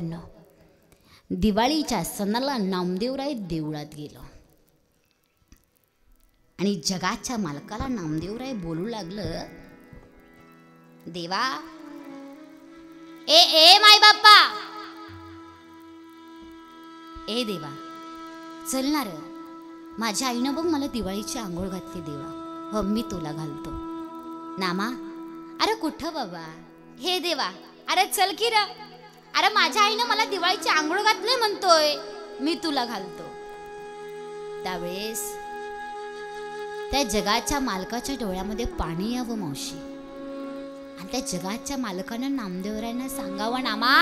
भावांनो, दिवाळीच्या सणाला नामदेवराय देवळात गेलो आणि जगाच्या मालकाला नामदेवराय बोलू लागलं, देवा, ए माय बाप्पा, ए देवा, चल ना रे, माझ्या आईनं बघ मला दिवाळीची आंघोळ घातली देवा, हो मी तुला घालतो. नामा, अरे कुठं बाबा, हे देवा, अरे चल की र, अरे माझ्या आईनं मला दिवाळीची आंघोळ घातली म्हणतोय, मी तुला घालतो. त्यावेळेस त्या जगाच्या मालकाच्या डोळ्यामध्ये पाणी यावं मावशी, आणि त्या जगाच्या मालकानं नामदेवरायांना सांगावं, नामा,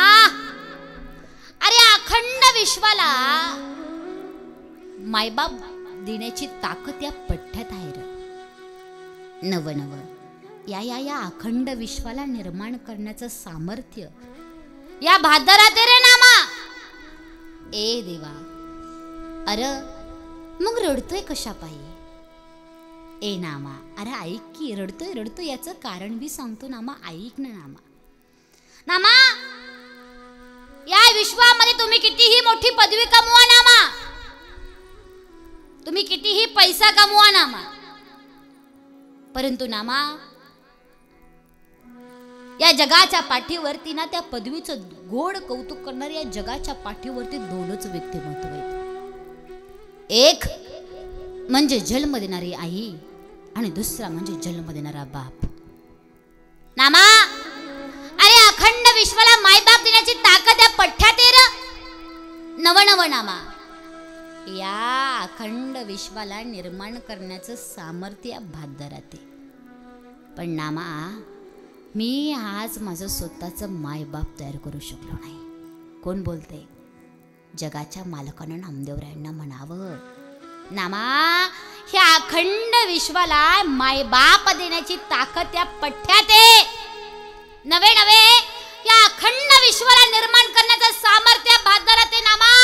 अरे अखंड विश्वाला मायबाप देण्याची ताकद या पठ्ठ्यात आहे र. नव या अखंड विश्वाला निर्माण करण्याचं सामर्थ्य या भादरात रे नामा. ए देवा, अरे मग रडतोय कशा पायी? ए नामा, अरे ऐक की, रडतोय याचं कारण बी सांगतो नामा, ऐक ना नामा. नामा, या विश्वामध्ये तुम्ही कितीही मोठी पदवी कमवा नामा, तुम्ही कितीही पैसा कमवा नामा, परंतु नामा या जगाच्या पाठीवरती ना त्या पदवीचं गोड कौतुक करणारे या जगाच्या पाठीवरती दोनच व्यक्तिमत्व आहेत. एक म्हणजे जन्म देणारी आई आणि दुसरा म्हणजे जन्म देणारा बाप. नामा, अरे अखंड विश्वाला मायबाप देण्याची ताकद या पठ्ठ्यात आहे र. नव नामा, या अखंड विश्वाला निर्माण करण्याचं सामर्थ्य या भादरात आहे. पण नामा, मी आज माझं स्वतःचं मायबाप तयार करू शकलो नाही. कोण बोलते? जगाच्या मालकानं नामदेवरायांना म्हणावं, नामा, ह्या अखंड विश्वाला मायबाप देण्याची ताकद या पठ्ठ्यात आहे. नवे या अखंड विश्वाला निर्माण करण्याचं सामर्थ्य भादरात आहे नामा.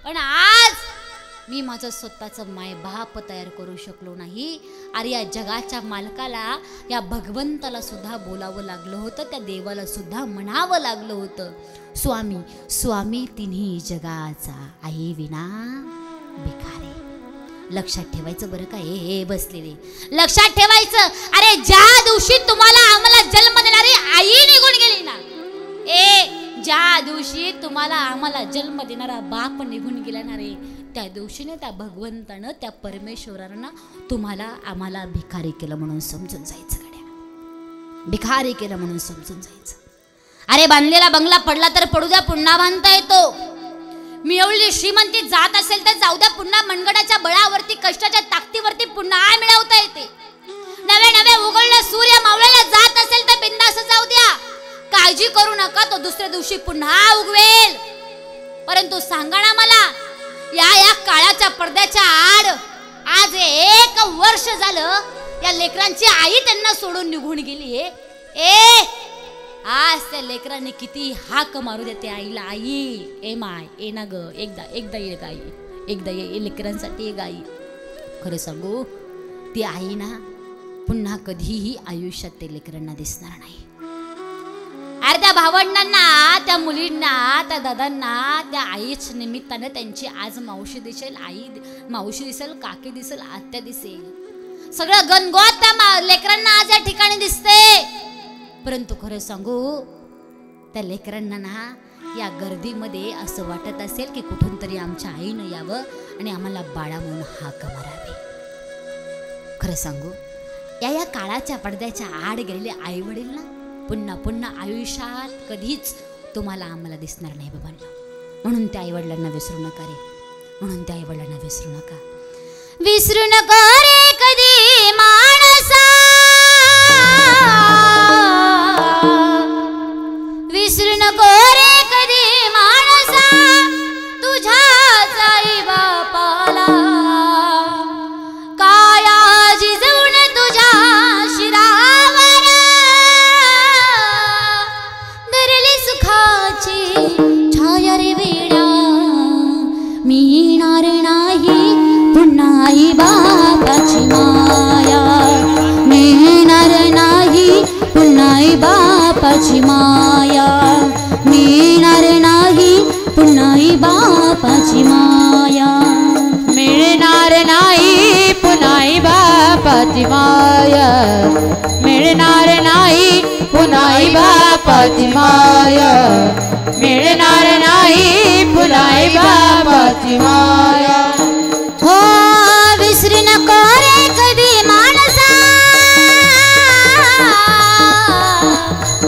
पण आज मी माझं स्वतःचं मायबाप तयार करू शकलो नाही. अरे या जगाच्या मालकाला, या भगवंताला सुद्धा बोलावं लागलं होतं, त्या देवाला सुद्धा म्हणावं लागलं होतं, स्वामी स्वामी तिन्ही जगाचा, आई विना भिकारी. लक्षात ठेवायचं बरं का, हे बसलेले लक्षात ठेवायचं. अरे ज्या दिवशी तुम्हाला आम्हाला जन्म देणारी आई निघून गेली ना, ज्या दिवशी तुम्हाला आम्हाला जन्म देणारा बाप निघून गेला ना रे, त्या दिवशीने त्या भगवंतानं, त्या परमेश्वरानं तुम्हाला आम्हाला भिकारी केलं म्हणून समजून जायचं. गड्या, भिकारी केलं म्हणून समजून जायचं. अरे बांधलेला बंगला पडला तर पडू द्या, पुन्हा बांधता येतो. मिळवलेली श्रीमंती जात असेल तर जाऊ द्या, पुन्हा मनगडाच्या बळावरती, कष्टाच्या ताकदीवरती पुन्हा मिळवता येते. नवे उगवलेला सूर्य मावळायला जात असेल तर बिंदास जाऊ द्या, काळजी करू नका, तो दुसऱ्या दिवशी पुन्हा उगवेल. परंतु सांगा ना मला, या काळाच्या पडद्याच्या आड आज 1 वर्ष झालं या लेकरांची आई त्यांना सोडून निघून गेली. आज त्या लेकरांनी किती हाक मारू देते आईला, आई ए माय, ए ना ग, एकदा ये गाई, एकदा ये लेकरांसाठी, एक आई. खरं सांगू, ती आई ना पुन्हा कधीही आयुष्यात ते लेकरांना दिसणार नाही. अरे त्या भावंडांना, त्या मुलींना, त्या दादांना त्या आईच निमित्तानं त्यांची आज मावशी दिसेल, आई मावशी दिसेल, काकी दिसेल, आत्या दिसेल, सगळं गणगोत त्या लेकरांना आज या ठिकाणी दिसते. परंतु खरं सांगू, त्या लेकरांना ना या गर्दीमध्ये असं वाटत असेल की कुठून तरी आमच्या आईनं यावं आणि आम्हाला बाळा म्हणून हाक मारावी. खरं सांगू, या काळाच्या पडद्याच्या आड गेलेले आई वडील ना पुन्हा आयुष्यात कधीच तुम्हाला आम्हाला दिसणार नाही बाबांना. म्हणून त्या आई वडिलांना विसरू नका रे, म्हणून त्या आई वडिलांना विसरू नका, विसरू नका रे कधी माणसा, विसरू नको रे कधी माणसा, तुझ्याच आई बापाला काया जिजवून तुझ्या शिरावर धरली सुखाची छाया रे वेड्या, मिळणार नाही पुन्हा आई बापाची माया, मिळणार नाही पुन्हा आई बापाची माया, मिळणार नाही. बापाची माया मिळणार नाही पुन्हा आई बापाची माया मिळणार नाही पुन्हा आई बापाची माया मिळणार नाही पुन्हा आई बापाची माया हो विसरू नको रे कधी माणसा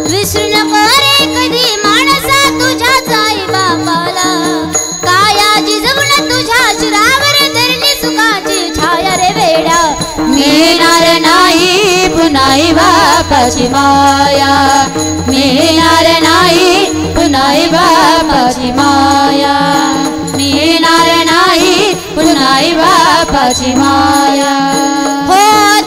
विसरू नको रे कधी माणसा तुझ्याच आई बापाला काया जिजवून तुझ्या शिरावर धरली सुखाची छाया रे वेडा मिळणार नाही पुन्हा आई बापाची माया मिळणार नाही पुन्हा आई बापाची माया मिळणार नाही पुन्हा आई बापाची माया हो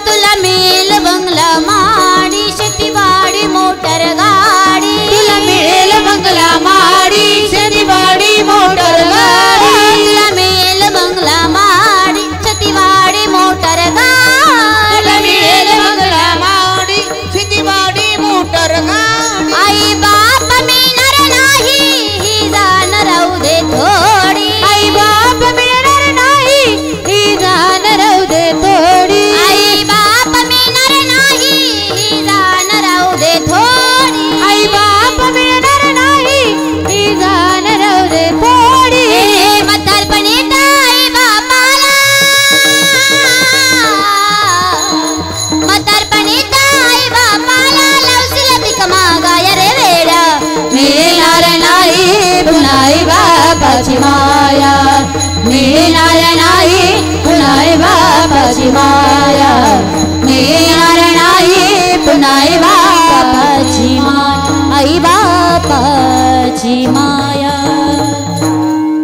तुला मिळेल बंगला माडी शेतीवाडी मोटर गाडी तुला मिळेल बंगला माडी शेतीवाडी मोटर गाडी तुला मिळेल बंगला माडी शेतीवाडी मोटर गाडी तुला मिळेल बंगला माडी शेतीवाडी मोटर गाडी आई बाप मिळणार नाही ही जाण राहू दे थोडी आई बाप मिळणार नाही ही जाण राहू दे थोडी आई बाप मिळणार नाही ही जाण राहू दे थोडी आई बाप मिळणार नाही ही जाण राहू दे थोडी म्हातारपणी आई बापाला म्हातारपणी आई बापाला लावशील भीक मागाय रे वेडा मिळणार नाही पुन्हा आई बापाची माया मिळणार नाही पुन्हा आई बापाची माया मिळणार नाही पुन्हा आई बापाची माया आई बापाची माया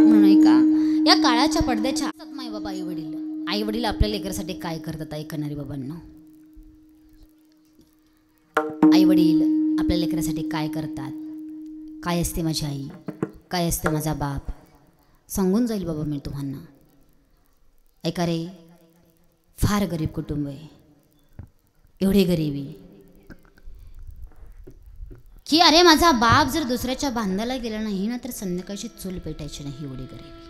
म्हणून नाही का या काळाच्या पडद्याच्या माय बाबा आई वडील आपल्या लेकरासाठी काय करतात ऐकणारी बाबांना आई वडील आपल्या लेकरासाठी काय करतात काय असते माझी आई काय असते माझा बाप सांगून जाईल बाबा मी तुम्हाला ऐका रे फार गरीब कुटुंब आहे एवढी गरिबी की अरे माझा बाप जर दुसऱ्याच्या बांधायला गेला नाही ना तर संध्याकाळची चूल पेटायची नाही एवढी गरिबी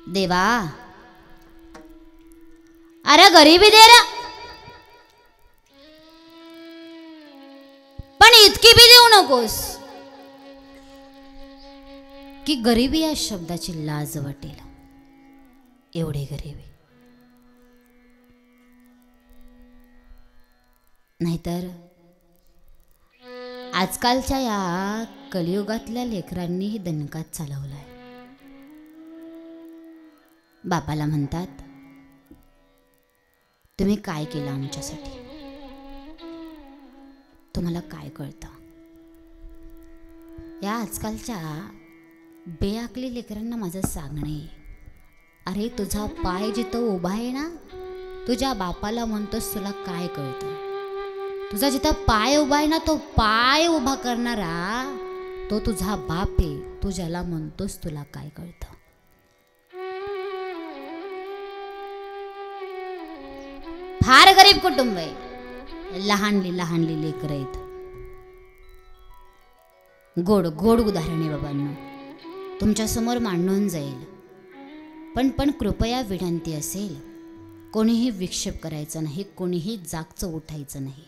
देवा अरे गरिबी दे रा पण इतकी बी देऊ नकोस की गरिबी या शब्दाची लाज वाटेल एवढी गरिबी नाहीतर आजकालच्या या कलियुगातल्या लेकरांनीही दणकात चालवलाय बापाला म्हणतात तुम्ही काय केलं आमच्यासाठी तुम्हाला काय कळतं या आजकालच्या बेअक्ली लेकरांना माझं सांगणे अरे तुझा पाय जिथं उभा आहे ना तुझ्या बापाला म्हणतोस तुला काय कळतं तुझा जिथं पाय उभा आहे ना तो पाय उभा करणारा तो तुझा बाप आहे तू ज्याला म्हणतोस तुला काय कळतं फार गरीब कुटुंब आहे लहानली लेकरं आहेत गोड गोड उदाहरणे बाबांनो तुमच्या समोर मांडून जाईल पण कृपया विनंती असेल कोणीही विक्षेप करायचा नाही कोणीही जागचं उठायचं नाही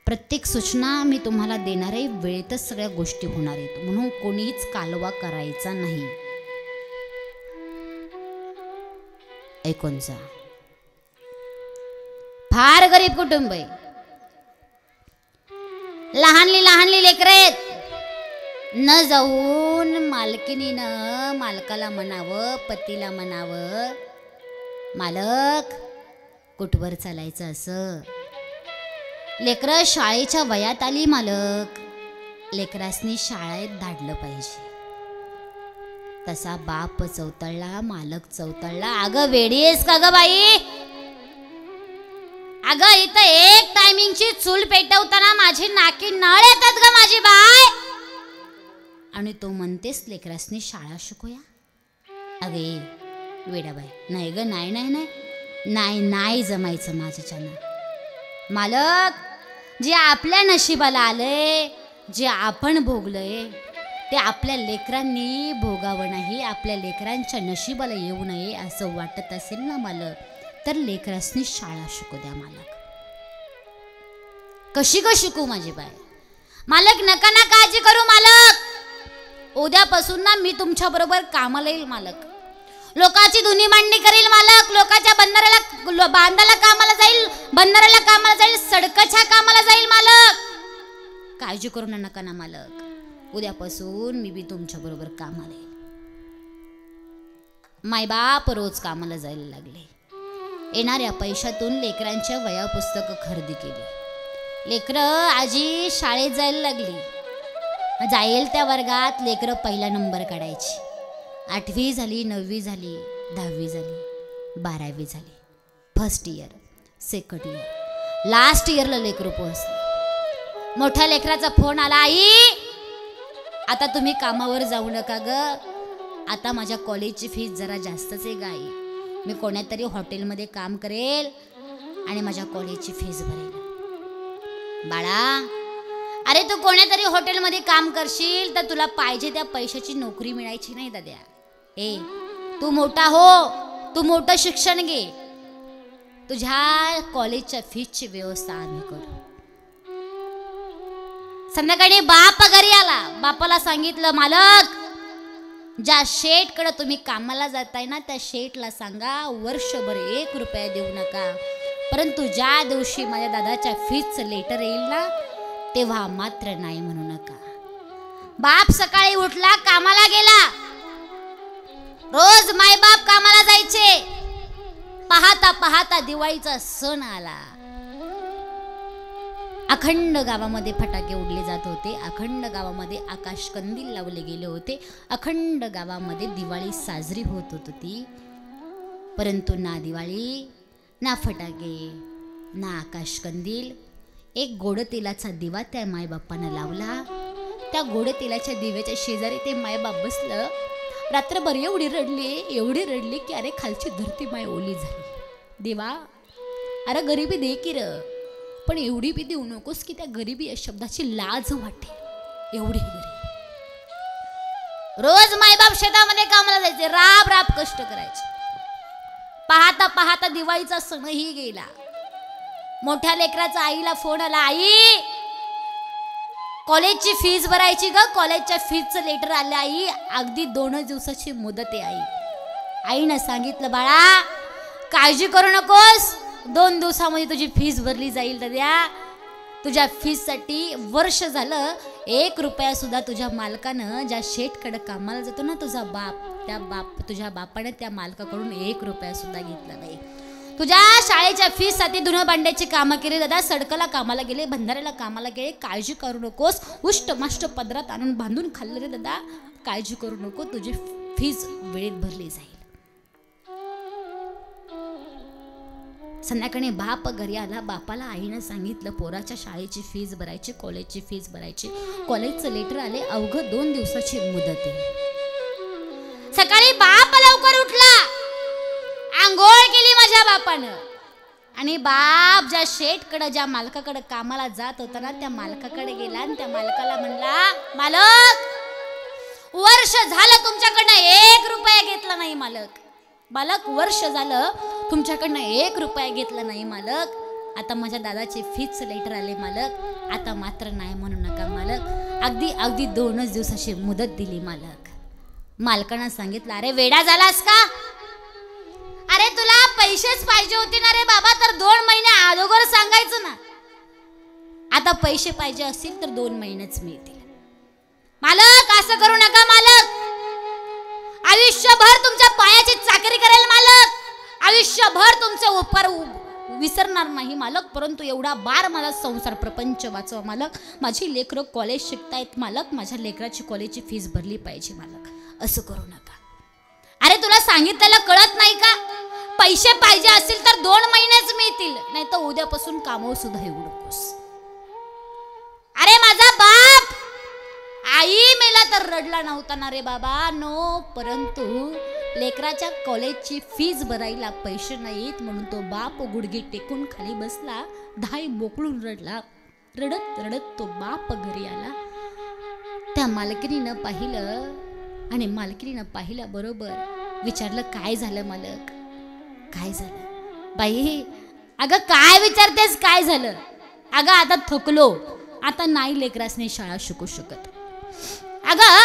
प्रत्येक सूचना मी तुम्हाला देणार आहे वेळेतच सगळ्या गोष्टी होणार आहेत म्हणून कोणीच कालवा करायचा नाही ऐकून जा फार गरीब कुटुंब आहे लहानली लेकरं आहेत न जाऊन मालकिनीनं मालकाला म्हणावं पतीला म्हणावं मालक कुठवर चालायचं असं लेकरं शाळेच्या वयात आली मालक लेकरासनी शाळेत धाडलं पाहिजे तसा बाप चौतळला मालक चौतळला अगं वेडी आहेस का ग बाई अगं इथं एक टायमिंगची चूल पेटवताना माझी नाकी नळ येतात ग माझी बाय आणि तो म्हणतेस लेकरासनी शाळा शिकूया अगे वेडाबाई नाही ग नाही नाही नाही नाही नाही जमायचं माझ्याच्यानं मालक जे आपल्या नशिबाला आलंय जे आपण भोगलंय ते आपल्या लेकरांनी भोगावं नाही, आपल्या लेकरांच्या नशिबाला येऊ नये असं वाटत असेल ना मालक, तर लेकरांनी शाळा शिकू द्या मालक. कशी का शिकू माझी बाय? मालक नका ना काळजी करू मालक, उद्यापासून ना मी तुमच्या बरोबर कामाला येईल मालक. लोकांची धुनी मांडणी करेल मालक, लोकांच्या बंधाऱ्याला बांधाला कामाला जाईल, बंधाऱ्याला कामाला जाईल, सडकाच्या कामाला जाईल मालक. काळजी करू नका ना मालक, उद्यापासून मी बी तुमच्या बरोबर कामाला येईल. मायबाप रोज कामाला जायला लागले. येणाऱ्या पैशातून लेकरांच्या वह्या पुस्तकं खरेदी केली. लेकरं आजी शाळेत जायला लागली. जाईल त्या वर्गात लेकरं पहिला नंबर काढायची. 8वी झाली, 9वी झाली, 10वी झाली, 12वी झाली, first year, second year, last इयरला लेकरं पोहोचले. मोठ्या लेकराचा फोन आला, आई आता तुम्ही कामावर जाऊ नका ग, आता माझ्या कॉलेजची फीस जरा जास्तच आहे ग आई, मी कोण्यातरी हॉटेलमध्ये काम करेल आणि माझ्या कॉलेजची फीस भरेल. बाळा, अरे तू कोण्यातरी हॉटेलमध्ये काम करशील तर तुला पाहिजे त्या पैशाची नोकरी मिळायची नाही दाद्या. तू मोठा हो, तू मोठं शिक्षण घे, तुझ्या कॉलेजच्या फीसची व्यवस्था आम्ही करू. संध्याकाळी बाप घरी आला. बापाला सांगितलं, मालक ज्या शेठकडे तुम्ही कामाला जाताय ना त्या शेठला सांगा वर्षभर 1 रुपया देऊ नका, परंतु ज्या दिवशी माझ्या दादाच्या फीसचं लेटर येईल ना तेव्हा मात्र नाही म्हणू नका. बाप सकाळी उठला, कामाला गेला. रोज मायबाप कामाला जायचे. पाहता पाहता दिवाळीचा सण आला. अखंड गावामध्ये फटाके उडले जात होते, अखंड गावामध्ये आकाश कंदील लावले गेले होते, अखंड गावामध्ये दिवाळी साजरी होत होती. परंतु ना दिवाळी, ना फटाके, ना आकाश कंदील. एक गोड तेलाचा दिवा त्या मायबापानं लावला. त्या गोड तेलाच्या दिव्याच्या शेजारी ते मायबाप बसलं. रात्रभर एवढी रडली की अरे खालची धरती माय ओली झाली. देवा, अरे गरिबी दे की र, पण एवढी बी देऊ नकोस की त्या गरिबी या शब्दाची लाज वाटेल. एवढी गरीब. रोज मायबाप शेतामध्ये कामाला जायचे, राब राब कष्ट करायचे. पाहता पाहता दिवाळीचा सणही गेला. मोठ्या लेकराचा आईला फोन आला, आई कॉलेजची फीस भरायची ग, कॉलेजच्या फीसचं लेटर आलं आई, अगदी 2 दिवसाची मुदत आहे आई. आईनं सांगितलं, बाळा काळजी करू नकोस, 2 दिवसामध्ये तुझी फीस भरली जाईल. दाद्या तुझ्या फीससाठी वर्ष झालं 1 रुपया सुद्धा तुझ्या मालकानं, ज्या शेठकडे कामाला जातो ना तुझा बाप, तुझ्या बापानं त्या मालकाकडून 1 रुपया सुद्धा घेतला नाही. तुझ्या शाळेच्या फीससाठी धुणं भांड्याची कामं केली दादा, सडकला कामाला गेले, बंधाऱ्याला कामाला गेले. काळजी करू नकोस, उष्ट माष्ट पदरात आणून बांधून खाल्लं रे दादा, काळजी करू नको, तुझी फीस वेळेत भरली जाईल. संध्याकाळी बाप घरी आला. बापाला आईनं सांगितलं, पोराच्या शाळेची फीस भरायची, कॉलेजची फीस भरायची. कॉलेजचं लेटर आले, अवघं 2 दिवसाची मुदत आहे. सकाळी बाप लवकर उठला, आंघोळ केली माझ्या बापानं, आणि बाप ज्या शेठकडे, ज्या मालकाकडे कामाला जात होता ना त्या मालकाकडे गेला आणि त्या मालकाला म्हणला, मालक वर्ष झालं तुमच्याकडनं 1 रुपया घेतला नाही मालक. मालक वर्ष झालं तुमच्याकडनं 1 रुपया घेतला नाही मालक. आता माझ्या दादाचे फीसचं लेटर आले मालक, आता मात्र नाही म्हणू नका मालक. अगदी 2 दिवसाची मुदत दिली मालक. मालकानं सांगितलं, अरे वेडा झालास का? अरे तुला पैसेच पाहिजे होते ना रे बाबा, तर 2 महिने अगोदर सांगायचं ना. आता पैसे पाहिजे असतील तर 2 महिनेच मिळतील. मालक असं करू नका मालक, आयुष्यभर तुमच्या पायाची चाकरी करेल मालक, आयुष्यभर तुमचे उपकार विसरणार नाही मालक, परंतु एवढा बार मला संसार प्रपंच वाचवा मालक. माझी लेकरं कॉलेज शिकतायत मालक, माझ्या लेकराची कॉलेजची फीस भरली पाहिजे मालक. असं करू नका. अरे तुला सांगितलेलं कळत नाही का? पैसे पाहिजे असतील तर 2 महिनेच मिळतील, नाही तर उद्यापासून कामावर सुद्धा येऊ नकोस. अरे माझा बाप आई मेला तर रडला नव्हता ना रे बाबा, नो, परंतु लेकराच्या कॉलेजची फीस भरायला पैसे नाहीत म्हणून तो बाप गुडघे टेकून खाली बसला, धाय मोकळून रडला. रडत रडत तो बाप घरी आला. त्या त्या मालकिनीनं पाहिलं आणि मालकिनीनं पाहिल्याबरोबर विचारलं, काय झालं मालक, काय झालं? बाई, अगं काय विचारतेस, काय झालं? अगं आता थकलो, आता नाही लेकरासने शाळा शिकू शकत. अगं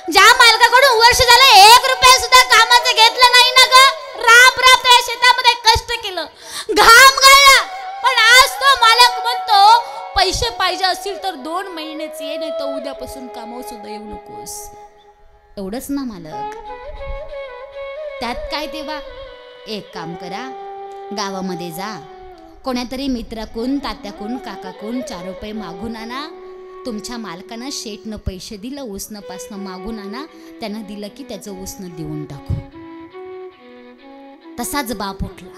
ज्या मालकाकडून वर्ष झालं 1 रुपया सुद्धा कामाचं घेतलं नाही ना ग, राप राप त्या शेतामध्ये कष्ट केलं, घाम गाळला, पण आज तो मालक म्हणतो पैसे पाहिजे असतील तर 2 महिनेच ये, नाही तर उद्यापासून कामावर सुद्धा येऊ नकोस. एवढंच ना मालक, त्यात काय तेव्हा? एक काम करा, गावामध्ये जा, कोणातरी मित्राकडून, तात्याकडून, काकाकडून 4 रुपये मागून आणा. तुमच्या मालकानं शेटनं पैसे दिलं, उसनं पासनं मागून आणा, त्यानं दिलं की त्याचं उसनं देऊन टाकू. तसाच बाप उठला,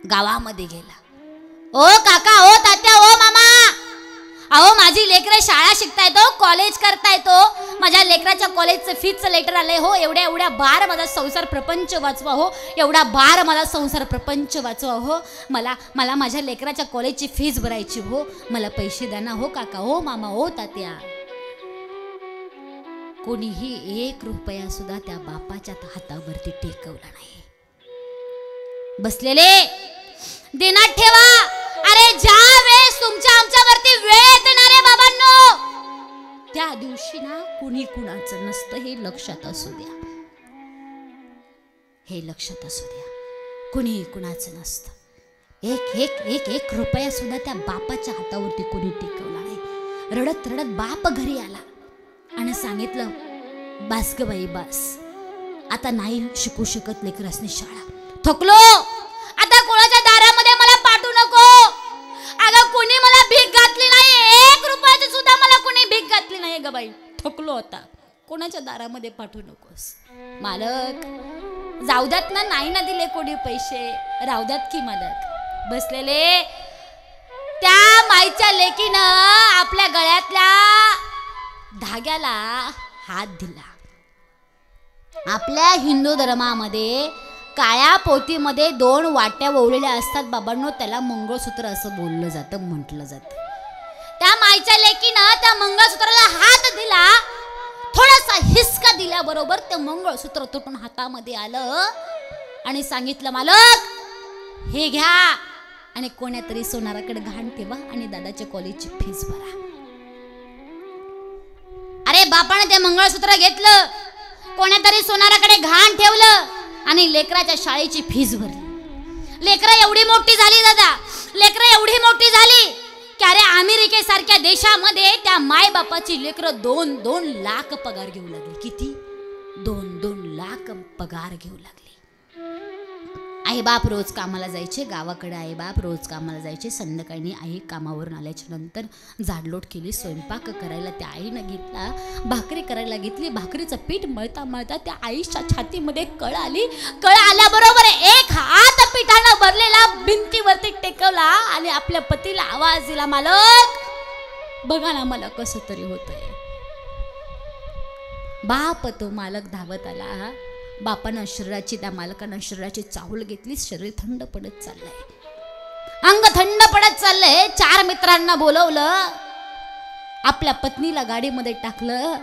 गावामध्ये गेला. ओ काका, ओ तात्या, ओ मामा, अहो माझी लेकरं शाळा शिकतायत हो, कॉलेज करतायत हो, माझ्या लेकराच्या कॉलेजचं फीचं लेटर आलंय हो, एवढ्या एवढ्या बार माझा संसार प्रपंच वाचवा हो, एवढा बार मला संसार प्रपंच वाचवा हो, मला माझ्या लेकराच्या कॉलेजची फीस भरायची हो, मला पैसे द्या ना हो काका, हो मामा, हो तात्या. कोणीही 1 रुपया सुद्धा त्या बापाच्या हातावरती टेकवला नाही. बसलेले देण्यात ठेवा. अरे ज्या वेळेस तुमच्या आमच्यावरती वेळ येणार आहे बाबांनो, त्या दिवशी ना कुणी कुणाचं नसतं, हे लक्षात असू द्या, हे लक्षात असू द्या. कुणी कुणाचं नसतं. एक रुपया सुद्धा त्या बापाच्या हातावरती कोणी टिकवला नाही. रडत रडत बाप घरी आला आणि सांगितलं, बास ग बाई बास, आता नाही शिकू शकत लेकरासनी शाळा, थकलो, आता कोणाच्या दारामध्ये मला पाठवू नको. अगं कोणी मला भीक घातली नाही, 1 रुपयाची सुद्धा मला कोणी भीक घातली नाही ग बाई, थकलो, आता कोणाच्या दारामध्ये पाठवू नकोस. मालक जाऊ द्यात ना, नाही ना दिले कोणी पैसे, राहू द्यात की मालक. बसलेले त्या माईच्या लेकीनं आपल्या गळ्यातल्या धाग्याला हात दिला. आपल्या हिंदू धर्मामध्ये काळ्या पोतीमध्ये 2 वाट्या ओवलेल्या असतात बाबांनो, त्याला मंगळसूत्र असं बोललं जातं, म्हटलं जातं. त्या माईच्या लेकीनं त्या मंगळसूत्राला हात दिला, थोडासा हिसका दिल्याबरोबर ते मंगळसूत्र तुटून हातामध्ये आलं आणि सांगितलं, मालक हे घ्या आणि कोण्यातरी सोनाराकडे घाण ठेवा आणि दादाच्या कॉलेजची फीस भरा. अरे बापाने ते मंगळसूत्र घेतलं, कोण्यातरी सोनाराकडे घाण ठेवलं आणि लेकराच्या शाळेची फीस भरली. लेकरं एवढी मोठी झाली दादा, लेकरं एवढी मोठी झाली की अरे अमेरिकेसारख्या देशामध्ये त्या माय बापाची लेकरं 2-2 लाख पगार घेऊ लागली. किती? 2-2 लाख पगार घेऊ लागली. आई बाप रोज कामाला जायचे, गावाकडे आई बाप रोज कामाला जायचे. संध्याकाळी आई कामावरून आल्याच्या नंतर झाडलोट केली, स्वयंपाक करायला त्या आईनं घेतला, भाकरी करायला घेतली. भाकरीचं पीठ मळता मळता त्या आईच्या छातीमध्ये कळ आली. कळ आल्याबरोबर एक हात पिठानं भरलेला भिंतीवरती टेकवला आणि आपल्या पतीला आवाज दिला, मालक बघा ना मला कसं तरी होतंय. बाप तो मालक धावत आला. बापानं शरीराची, त्या मालकानं शरीराची चाहूल घेतली. शरीर थंड पडत चाललंय, अंग थंड पडत चाललंय. 4 मित्रांना बोलवलं, आपल्या पत्नीला गाडीमध्ये टाकलं,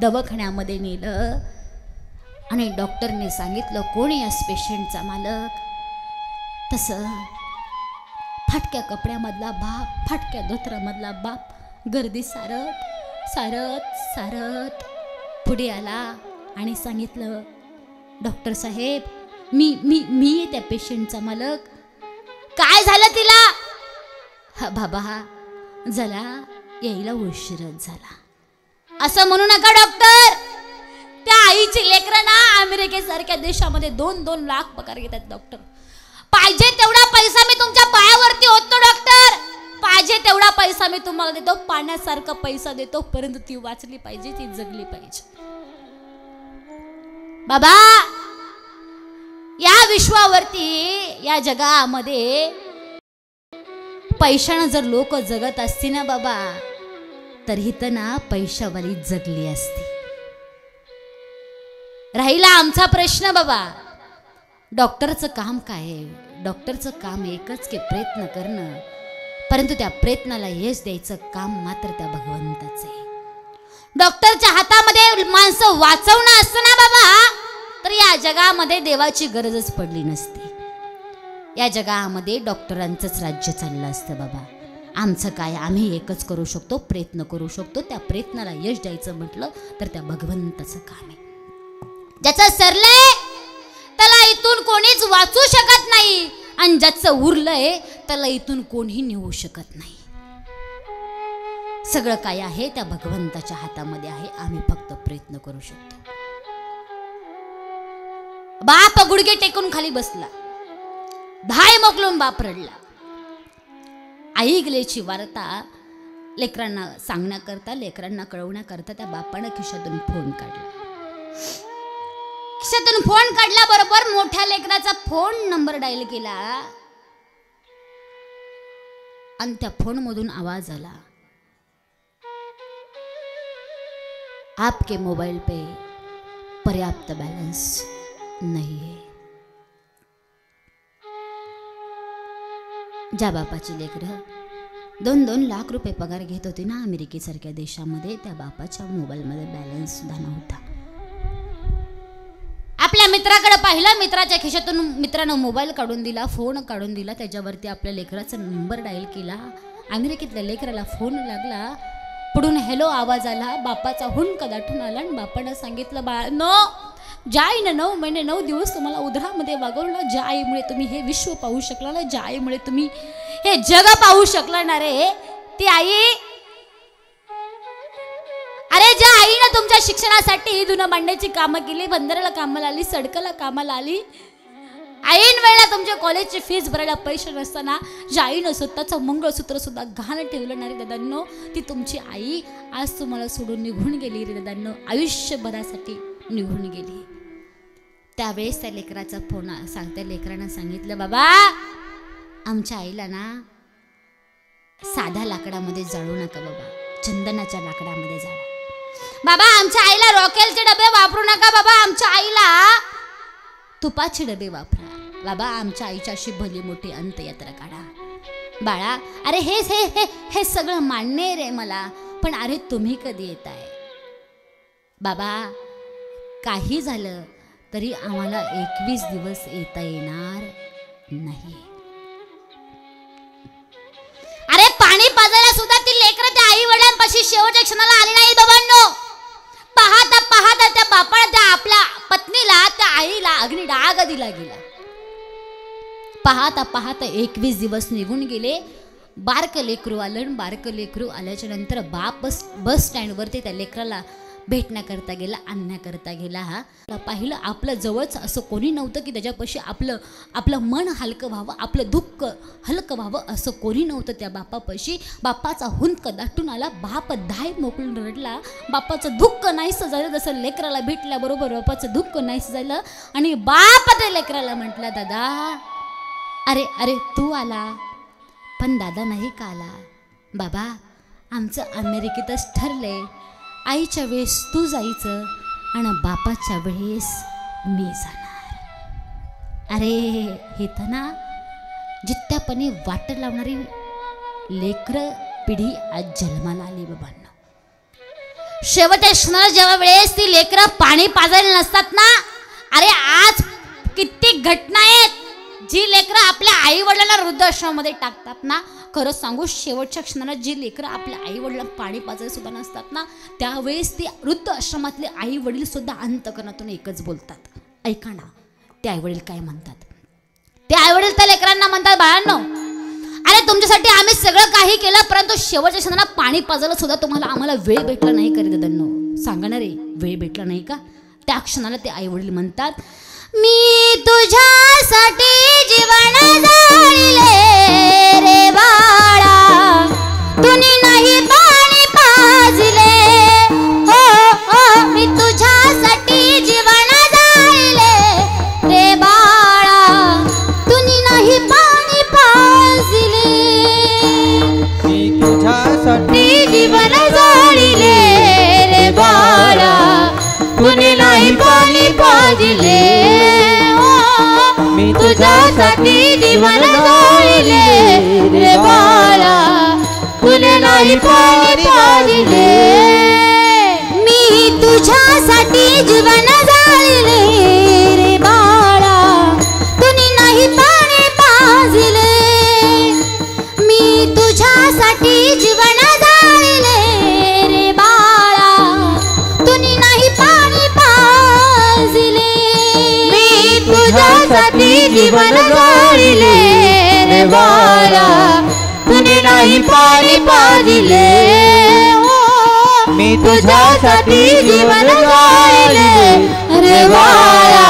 दवाखान्यामध्ये नेलं आणि डॉक्टरने सांगितलं, कोण आहे पेशंटचा मालक? तसं फाटक्या कपड्यामधला बाप, फाटक्या धोत्रामधला बाप गर्दी सारत सारत सारत पुढे आला आणि सांगितलं, डॉक्टर साहेब मी त्या पेशंटचा मालक. काय झालं तिला? हा बाबा झाला, यायला उशीरच झाला. असं म्हणू नका डॉक्टर. त्या आईची लेकरं ना अमेरिकेसारख्या देशामध्ये 2-2 लाख पगार घेतात डॉक्टर. पाहिजे तेवढा पैसा मी तुमच्या पायावरती होतो डॉक्टर, पाहिजे तेवढा पैसा मी तुम्हाला देतो, पाण्यासारखा पैसा देतो, परंतु ती वाचली पाहिजे, ती जगली पाहिजे. बाबा या विश्वावरती, या जगामध्ये पैशानं जर लोक जगत असती ना बाबा, तर इथं ना पैशावाली जगली असती. राहिला आमचा प्रश्न बाबा, डॉक्टरचं काम काय आहे? डॉक्टरचं काम एकच की प्रयत्न करणं, परंतु त्या प्रयत्नाला यश द्यायचं काम मात्र त्या भगवंताचं आहे. डॉक्टरच्या हातामध्ये माणसं वाचवणं असतं ना बाबा, तर या जगामध्ये देवाची गरजच पडली नसती. या जगामध्ये डॉक्टरांचंच राज्य चाललं असतं बाबा. आमचं काय, आम्ही एकच करू शकतो, प्रयत्न करू शकतो. त्या प्रयत्नाला यश द्यायचं म्हटलं तर त्या भगवंताचं काम आहे. ज्याचं सरलंय त्याला इथून कोणीच वाचू शकत नाही, आणि ज्याचं उरलंय त्याला इथून कोणीही नेऊ शकत नाही. सगळं काय आहे त्या भगवंताच्या हातामध्ये आहे. आम्ही फक्त प्रयत्न करू शकतो. बाप गुडघे टेकून खाली बसला, धाय मोकलून बाप रडला. आई गेल्याची वार्ता लेकरांना सांगण्याकरता, लेकरांना कळवण्याकरता त्या बापानं खिशातून फोन काढला. खिशातून फोन काढला बरोबर मोठ्या लेकराचा फोन नंबर डायल केला, आणि त्या फोन मधून आवाज आला, आपके मोबाइल पे पर्याप्त बैलेंस नहीं है. ज्या बापाची लेकरं 2-2 लाख रुपये पगार घेत होती ना अमेरिकेसारख्या देशामध्ये, त्या बापाच्या मोबाईलमध्ये बॅलन्स सुद्धा नव्हता. आपल्या मित्राकडे पाहिलं, मित्राच्या खिशातून मित्रानं मोबाईल काढून दिला, फोन काढून दिला, त्याच्यावरती आपल्या लेकराचा नंबर डायल केला. अमेरिकेतल्या लेकराला फोन लागला, पुढून हॅलो आवाज आला, बापाचा हुंक दाटून आला, आणि बापानं सांगितलं, बाळांनो, ज्या आईनं 9 महिने 9 दिवस तुम्हाला उदरामध्ये वागवलं, ज्या आईमुळे तुम्ही हे विश्व पाहू शकला ना, ज्या आईमुळे तुम्ही हे जग पाहू शकला ना रे, ती आई, अरे ज्या आईनं तुमच्या शिक्षणासाठी धुणं मांडण्याची कामं केली, बंदराला कामाला आली, सडकाला कामाला आली, ऐन वेळेला तुमच्या कॉलेजची फीस भरायला पैसे नसताना ज्या आईनं स्वतःचं मंगळसूत्र सुद्धा घाण ठेवलं ना रे दादांनो, ती तुमची आई आज तुम्हाला सोडून निघून गेली रे दादांनो, आयुष्यभरासाठी निघून गेली. त्यावेळेस त्या लेकराचा फोन सांगत्या लेकरानं सांगितलं, बाबा आमच्या आईला ना साध्या लाकडामध्ये जाळू नका बाबा, चंदनाच्या लाकडामध्ये जाळा. बाबा आमच्या आईला रॉकेलचे डबे वापरू नका, बाबा आमच्या आईला तुपाचे डबे वापरा. बाबा आमच्या आईच्या अशी भली मोठी अंत्ययात्रा काढा. बाळा अरे हे सगळं मान्य आहे रे मला, पण अरे तुम्ही कधी येताय? बाबा काही झालं तरी आम्हाला 21 दिवस येता येणार नाही. अरे पाणी पाजायला सुद्धा ती लेकरं त्या आई वडिलांपाशी शेवटच्या क्षणाला आली नाही बाबांनो. पाहता पाहता त्या बापाला, त्या आपल्या पत्नीला, त्या आईला अग्निडाग दिला गेला. पाहता पाहता 21 दिवस निघून गेले. बारकं लेकरू आलं. बारकं लेकरू आल्याच्या नंतर बाप बस स्टँडवरती त्या लेकराला भेटण्याकरता गेला, आणण्याकरता गेला. हा पाहिलं आपलं जवळच असं कोणी नव्हतं की त्याच्यापाशी आपलं मन हलकं व्हावं, आपलं दुःख हलकं व्हावं, असं कोणी नव्हतं त्या बापापाशी. बापाचा हुंदक दाटून आला, बाप धाय मोकळून रडला. बापाचं दुःख नाहीसं झालं, जसं लेकराला भेटल्याबरोबर बापाचं दुःख नाहीसं झालं. आणि बाप त्या लेकराला म्हटला, दादा अरे अरे तू आला पण दादा नाही का आला? बाबा आमचं अमेरिकेतच ठरलंय, आईच्या वेळेस तू जायचं आणि बापाच्या वेळेस मी जाणार. अरे हे तर ना जित्यापणे वाट लावणारी लेकरं पिढी आज जन्माला आली बाबांना. शेवटच्या क्षणाला जेव्हा वेळेस ती लेकरं पाणी पाजायला नसतात ना, अरे आज कित्येक घटना आहेत जी लेकरं आपल्या आई वडिलांना वृद्धाश्रमामध्ये टाकतात ना. खरं सांगू शेवटच्या क्षणाला जी लेकरं आपल्या आई वडिलांना पाणी पाजायला सुद्धा नसतात ना, त्यावेळेस ते वृद्ध आश्रमातले आई वडील सुद्धा अंतकरणातून एकच बोलतात. ऐका ना ते आई वडील काय म्हणतात. ते आई वडील त्या लेकरांना म्हणतात, बाळांनो अरे तुमच्यासाठी आम्ही सगळं काही केलं, परंतु शेवटच्या क्षणाला पाणी पाजायला सुद्धा तुम्हाला आम्हाला वेळ भेटला नाही का रे दादांनो? सांगा ना रे, वेळ भेटला नाही का? त्या क्षणाला ते आई वडील म्हणतात, मी तुझ्यासाठी जीवन जाळले रे बाळा, तुनी नाही पाणी पाजले. हो हो मी तुझ्यासाठी जीवन जाळले रे बाळा, तुनी नाही पाणी पाजले. मी तुझ्यासाठी जीवन जाळले रे बाळा, तुनी नाही पाणी पाजले. मी तुझ्यासाठी जीवन जाळले रे बाळा, तुने नाही पाणी पाजले. जीवन गाळिले रे बाळा तुने नाही पाणी पाजिले मी तुझ्यासाठी जीवन गाळिले रे बाळा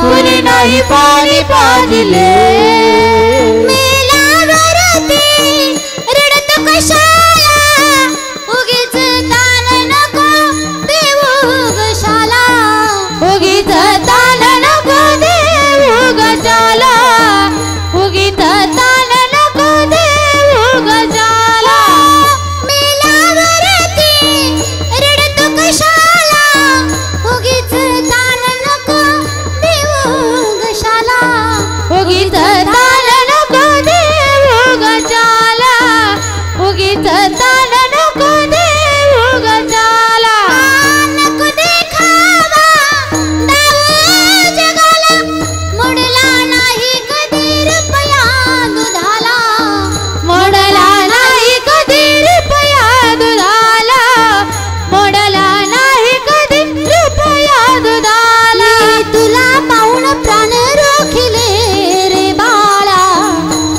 तुने नाही पाणी पाजिले मेल्यावरती रडत कशाला उगीच ताण नको देऊ गशाला उगीच ताण नको देऊ गशाला उगीच ताण नको देऊ गशाला मेल्यावरती रडत कशाला उगीच ताण नको देऊ गशाला उगीच ताण नको देऊ गशाला उगीच ताण नको देऊ गशाला नको देखावा दाव जगाला मोडला नाही कधी रुपया दुधाला मोडला नाही कधी रुपया दुधाला मोडला नाही कधी रुपया दुधाला तुला पाहून प्राण रोखिले रे बाळा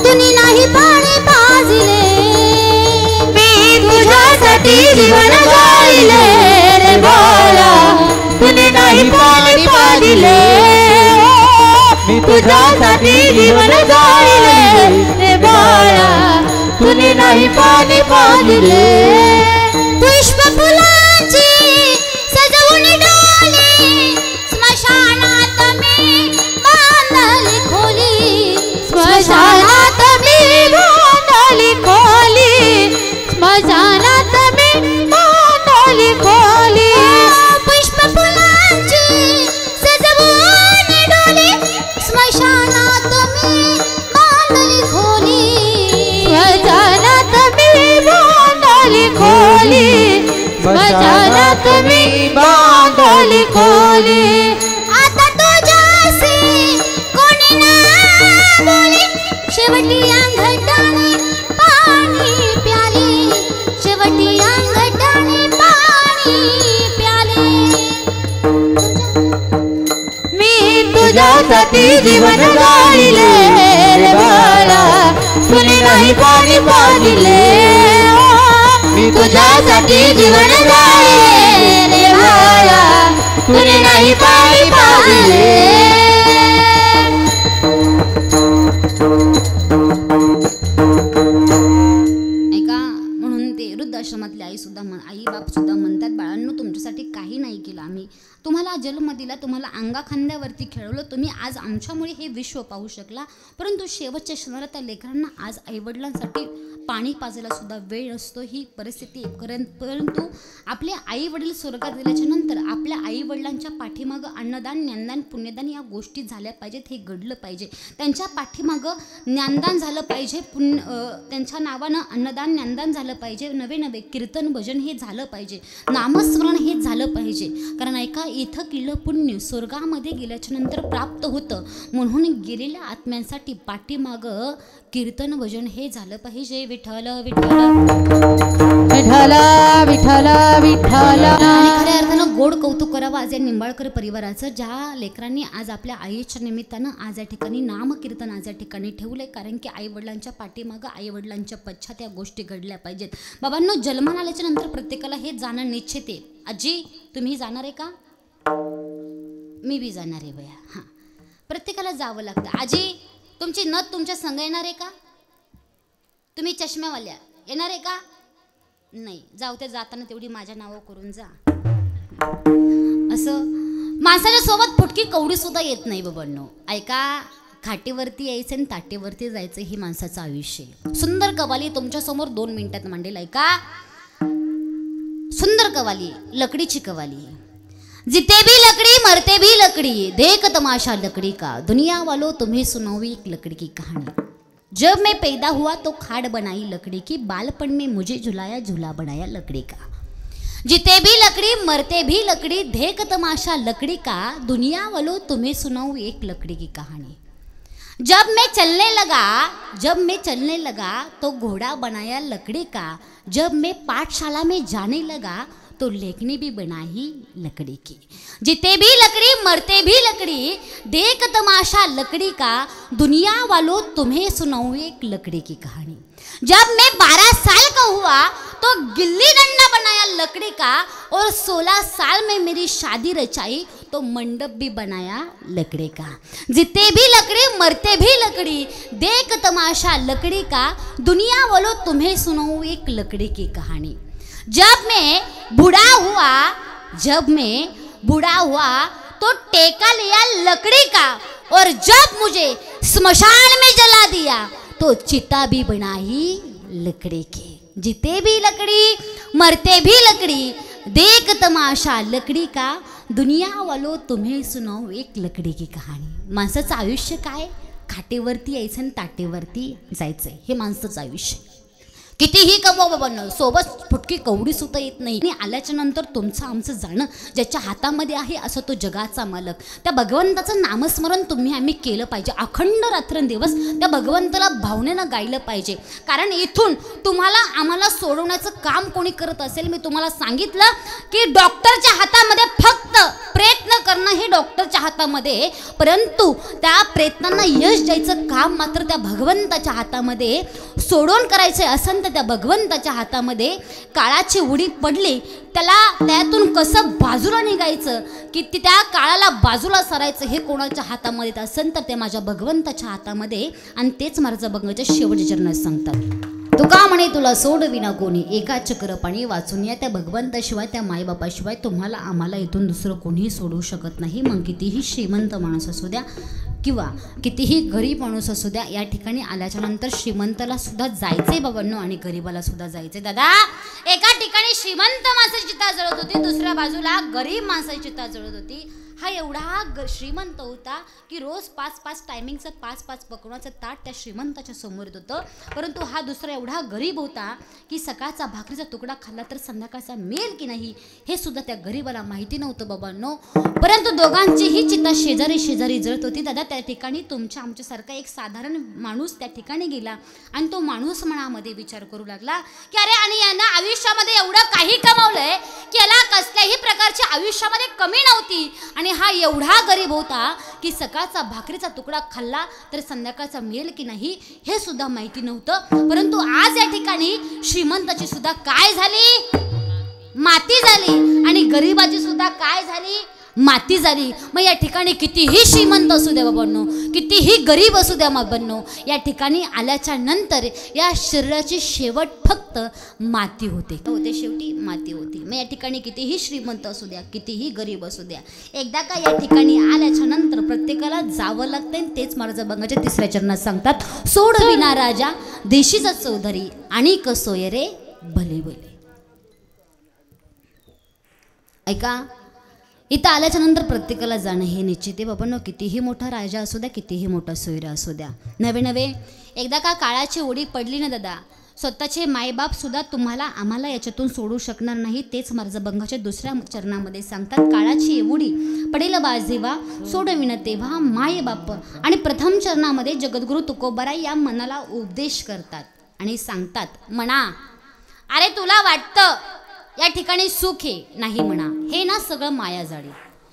तुनी नाही पाणी पाजिले मी तुझ्यासाठी जीवन गाळिले रे बाळा तुने नाही पाणी पाजिले मी तुझ्यासाठी जीवन गाळिले रे बाळा तुने नाही पाणी पाजिले पुष्प फुलांची सजवून डोली स्मशानात मी बांधली खोली स्मशानात मी बांधली खोली स्मशानात मी बांधली खोली पुष्प फुलांची सजवून डोली स्मशानात मी बांधली खोली स्मशानात मी बांधली खोली स्मशानात मी बांधली खोली आता तुझ्याशी कोणी ना बोली शेवटी अंगठाने पाणी प्याले शेवटी अंगठाने पाणी प्याले मी तुझ्यासाठी जीवन गाळिले रे बाळा तुने नाही पाणी पाजिले मी तुझ्यासाठी जीवन गाळिले रे बाळा तुने नाही पाणी पाजिले ऐका म्हणून ते वृद्धाश्रमातली आई बाप सुद्धा म्हणतात बाळांनो तुमच्यासाठी काही नाही केलं आम्ही तुम्हाला जन्म दिला तुम्हाला अंगाखांद्यावरती खेळवलं तुम्ही आज आमच्यामुळे हे विश्व पाहू शकला परंतु शेवटच्या क्षणाला त्या लेकरांना आज आईवडिलांसाठी पाणी पाजायला सुद्धा वेळ नसतो ही परिस्थिती परंतु आपले आई वडील स्वर्गात गेल्याच्या नंतर आपल्या आई वडिलांच्या पाठीमागं अन्नदान ज्ञानदान पुण्यदान या गोष्टी झाल्या पाहिजेत हे घडलं पाहिजे त्यांच्या पाठीमागं ज्ञानदान झालं पाहिजे त्यांच्या नावानं अन्नदान ज्ञानदान झालं पाहिजे नवे नवे कीर्तन भजन हे झालं पाहिजे नामस्मरण हे झालं पाहिजे कारण ऐका इथं केलं पुण्य स्वर्गामध्ये गेल्याच्या नंतर प्राप्त होतं म्हणून गेलेल्या आत्म्यांसाठी पाठीमागं कीर्तन भजन हे झालं पाहिजे विठ्ठल विठ्ठल विठ्ठल विठ्ठल विठ्ठल आणि खऱ्या अर्थानं गोड कौतुक करावं आज या निंबाळकर परिवाराचं ज्या लेकरांनी आज आपल्या आईच्या निमित्तानं आज या ठिकाणी नामकीर्तन आज या ठिकाणी ठेवलंय कारण की आईवडिलांच्या पाठीमागं आईवडिलांच्या पश्चात या गोष्टी घडल्या पाहिजेत बाबांनो जन्माला आल्याच्या नंतर प्रत्येकाला हे जाणं निश्चित आहे आजी तुम्ही जाणार आहे का मी बी जाणार आहे बया हां प्रत्येकाला जावं लागतं आजी तुमची नथ तुमच्या संग येणार आहे का तुम्ही चष्म्यावाल्या येणार आहे का नाही जाऊ ते जाताना तेवढी माझ्या नावं करून जा असं माणसाच्या सोबत फुटकी कवडी सुद्धा येत नाही बाबांनो ऐका खाटीवरती यायचं आणि ताटेवरती जायचं ही माणसाचं आयुष्य सुंदर कवाली तुमच्या समोर 2 मिनिटात मांडेल ऐका सुंदर कवाली लकड़ीची कवाली जीते भी लकड़ी मरते भी लकड़ी देख तमाशा लकड़ी का दुनिया वालों तुम्हें सुनाऊं एक लकड़ी की कहानी जब मैं पैदा हुआ तो खाट बनाई लकड़ी की बालपन में मुझे झुलाया झूला बनाया लकड़ी का जीते भी लकड़ी मरते भी लकड़ी देख तमाशा लकड़ी का दुनिया वालों तुम्हें सुनाऊं एक लकड़ी की कहानी जब मैं चलने लगा तो घोड़ा बनाया लकड़ी का जब मैं पाठशाला में जाने लगा तो लेखनी भी बनाई लकड़ी की। जीते भी लकड़ी मरते भी लकड़ी, देख तमाशा लकड़ी का, दुनिया वालों तुम्हें सुनाऊं एक लकड़ी की कहानी। जब मैं 12 साल का हुआ तो गिल्ली डंडा बनाया लकड़ी का, और 16 साल में मेरी शादी रचाई तो मंडप भी बनाया लकड़ी का। जीते भी लकड़ी मरते भी लकड़ी, देख तमाशा लकड़ी का, दुनिया वालों तुम्हें सुनाऊं एक लकड़ी की कहानी। जब मैं बूढ़ा हुआ तो टेका लिया लकड़ी का, और जब मुझे स्मशान में जला दिया तो चिता भी बनाई लकड़ी की। जीते भी लकड़ी मरते भी लकड़ी, देख तमाशा लकड़ी का, दुनिया वालों तुम्हें सुनाऊ एक लकडी की कहाणी। माणसाचं आयुष्य काय, खाटेवरती यायचं आणि ताटेवरती जायचंय, हे माणसाचं आयुष्य। कितीही कमवा बाबांनो, सोबत फुटकी कवडी सुद्धा येत नाही। आणि आल्याच्या नंतर तुमचं आमचं जाणं ज्याच्या हातामध्ये आहे असं तो जगाचा मालक, त्या भगवंताचं नामस्मरण तुम्ही आम्ही केलं पाहिजे। अखंड रात्रंदिवस त्या भगवंताला भावनेनं गायलं पाहिजे। कारण इथून तुम्हाला आम्हाला सोडवण्याचं काम कोणी करत असेल, मी तुम्हाला सांगितलं की डॉक्टरच्या हातामध्ये फक्त प्रयत्न करणं हे डॉक्टरच्या हातामध्ये, परंतु त्या प्रयत्नांना यश द्यायचं काम मात्र त्या भगवंताच्या हातामध्ये। सोडून करायचं असेल त्या भगवंताच्या हातामध्ये। काळाची उडी पडली, त्याला त्यातून कसं बाजूला निघायचं, की त्या काळाला बाजूला सरायचं हे कोणाच्या हातामध्ये असेल तर ते माझ्या भगवंताच्या हातामध्ये। आणि तेच महाराज भगवंताच्या शेवटच्या चरणात सांगतात, तुका म्हणे तुला सोडविना कोणी, एका चक्रपाणी वाचून या। त्या भगवंताशिवाय त्या मायबापाशिवाय तुम्हाला आम्हाला इथून दुसरं कोणीही सोडवू शकत नाही। मग कितीही श्रीमंत माणूस असू द्या किंवा कितीही गरीब माणूस असू द्या, या ठिकाणी आल्याच्या नंतर श्रीमंताला सुद्धा जायचंय बाबांनो आणि गरीबाला सुद्धा जायचंय। दादा, एका ठिकाणी श्रीमंत माणसाची चिता जळत होती, दुसऱ्या बाजूला गरीब माणसाची चिता जळत होती। हा एवढा श्रीमंत होता की रोज 5-5 टायमिंगचं 5-5 पकवानाचं ताट त्या श्रीमंताच्या समोर येत होतं, परंतु हा दुसरा एवढा गरीब होता की सकाळचा भाकरीचा तुकडा खाल्ला तर संध्याकाळचा मेल की नाही हे सुद्धा त्या गरीबाला माहिती नव्हतं बाबांनो। परंतु दोघांचीही चिता शेजारी शेजारी जळत होती। दादा, त्या ठिकाणी तुमच्या आमच्यासारखा एक साधारण माणूस त्या ठिकाणी गेला आणि तो माणूस मनामध्ये विचार करू लागला की अरे, आणि यानं आयुष्यामध्ये एवढं काही कमावलंय की याला कसल्याही प्रकारची आयुष्यामध्ये कमी नव्हती, आणि हा एवढा गरीब होता की सकाळचा भाकरीचा तुकडा खाल्ला तर संध्याकाळचा मिळेल की नाही हे सुद्धा माहिती नव्हतं। परंतु आज या ठिकाणी श्रीमंताची सुद्धा काय झाली, माती झाली, आणि गरीबाची सुद्धा काय झाली, माती झाली। मग या ठिकाणी कितीही श्रीमंत असू द्या बाबांनो, कितीही गरीब असू द्या बाबांनो, या ठिकाणी आल्याच्या नंतर या शरीराची शेवट फक्त माती होते शेवटी माती होती। मग या ठिकाणी कितीही श्रीमंत असू द्या, कितीही गरीब असू द्या, एकदा का या ठिकाणी आल्याच्या नंतर प्रत्येकाला जावं लागतंय। तेच महाराज भंगाच्या 3ऱ्या चरणात सांगतात, सोडविना राजा देशीचा चौधरी, आणि कसोय रे भले भले। ऐका, इथं आल्याच्या नंतर प्रत्येकाला जाणं हे निश्चित आहे बाबांनो। कितीही मोठा राजा असू द्या, कितीही मोठा सोयरा असू द्या, नवे एकदा का काळाची ओढी पडली ना दादा, स्वतःचे मायबाप सुद्धा तुम्हाला आम्हाला याच्यातून सोडू शकणार नाही। तेच महाराज भंगाच्या 2ऱ्या चरणामध्ये सांगतात, काळाची एवढी पडेल बाज जेव्हा सोडविन तेव्हा माय बाप। आणि प्रथम चरणामध्ये जगद्गुरु तुकोबाराय या मनाला उपदेश करतात आणि सांगतात, म्हणा अरे तुला वाटतं या ठिकाणी सुख आहे, नाही म्हणा, हे ना सगळं मायाजाळी।